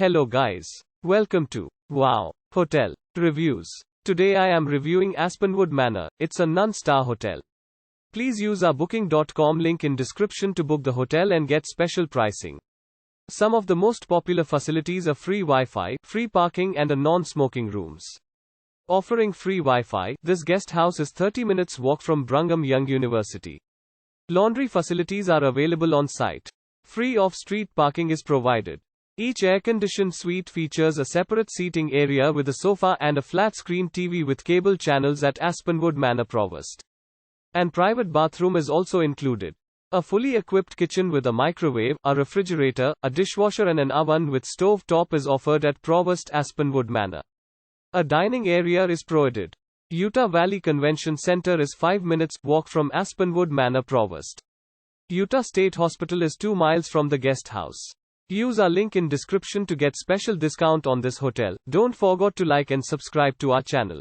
Hello guys. Welcome to Wow Hotel Reviews. Today I am reviewing Aspenwood Manor. It's a non-star hotel. Please use our booking.com link in description to book the hotel and get special pricing. Some of the most popular facilities are free Wi-Fi, free parking and a non-smoking rooms. Offering free Wi-Fi, this guest house is 30 minutes walk from Bringham Young University. Laundry facilities are available on site. Free off-street parking is provided. Each air-conditioned suite features a separate seating area with a sofa and a flat-screen TV with cable channels at Aspenwood Manor Provost. An private bathroom is also included. A fully equipped kitchen with a microwave, a refrigerator, a dishwasher and an oven with stove top is offered at Provost Aspenwood Manor. A dining area is provided. Utah Valley Convention Center is 5 minutes walk from Aspenwood Manor Provost. Utah State Hospital is 2 miles from the guest house. Use our link in description to get special discount on this hotel. Don't forget to like and subscribe to our channel.